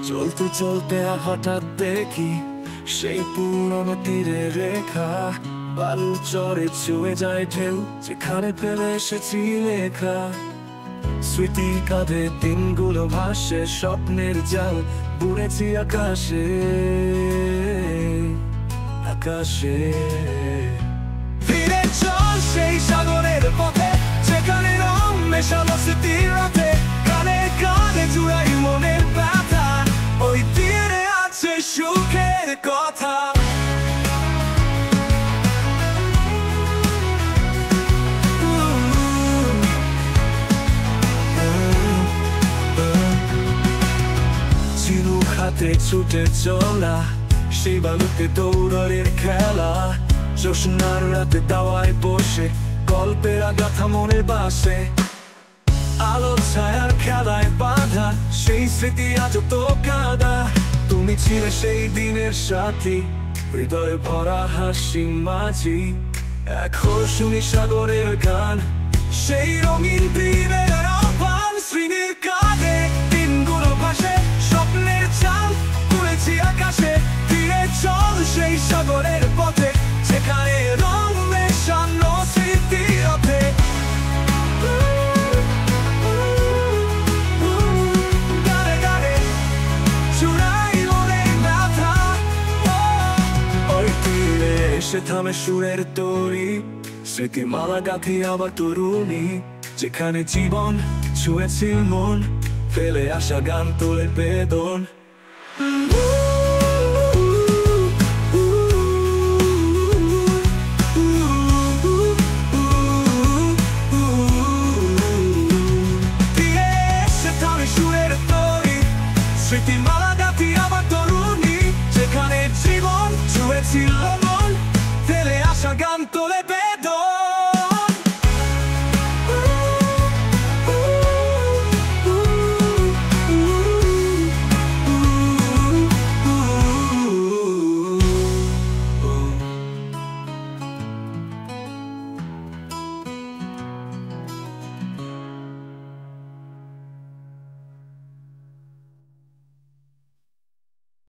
চলতে চলতে হঠাৎ দেখি সেই পুরনো তীরের রেখা, বালুর চরে ছুঁয়ে যায় ঢেউ, যেখানে ফেলে এসেছি লেখা। স্মৃতির কাঁধে দিনগুলো ভাসে, স্বপ্নের জাল বুড়েছি আকাশে আকাশে। ফিরে চল সেই সাগরের পথে, যেখানে রং মেশালো স্মৃতির রাতে, কানে কানে জুড়াই মনের ব্যথা, ওই তীরে আছে সুখের কথা। ঝিনুক হাতে ছুটে চলা, সেই বালুতে দৌড়ের খেলা, জ্যোৎস্নার রাতে দাওয়ায় বসে গল্পের আগাথা মনে বাসে। আলো ছায়ার খেলায় বাঁধা সেই স্মৃতি আজও তো কাঁদা। তুমি ছিলে সেই দিনের সাথী, হৃদয়ে ভরা হাসি মাঝি। এখন শুনি সাগরের গান, সেই রঙিন দিনের আহ্বান। স্মৃতির কাঁধে দিনগুলো ভাসে, স্বপ্নের চাল তুলেছি আকাশে। ফিরে চল সেই সাগরের পথে, যেখানে রং মেশানো স্মৃতির রথে। গানে গানে চুড়াই মনের ব্যথা, ওই তীরে এসে থামে সুরের তরি। স্মৃতিমালা গাঁথি আবার তরুণী, যেখানে জীবন ছুঁয়েছিল মন, ফেলে আসা গান তোলে বেদন।